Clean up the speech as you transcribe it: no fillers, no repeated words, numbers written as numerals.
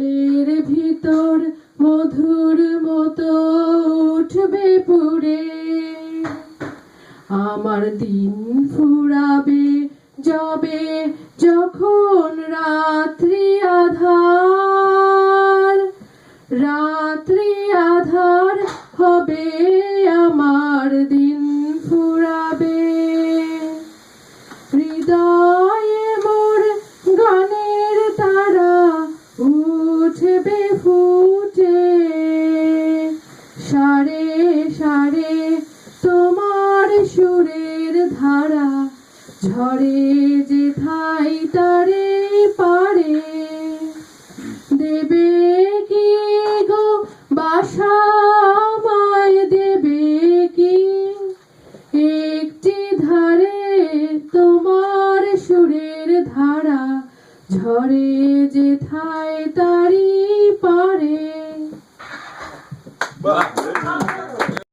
ফুলের ভিতর মধুর মতো উঠবে পুরে, আমার দিন ফুরাবে যবে যখন রাত্রি আধার, রাত্রি আধার হবে আমার দিন ফুরাবে। হৃদয়ে মোর গানের তারা উঠবে ফুটে, সারে সারে তোমার সুরের ধারা ঝরে যেথায় তারে পারে। দেবে কি গো বাসা আমায়, দেবে কি একটি ধারে তোমার সুরের ধারা ঝরে যেথায় তারি পারে।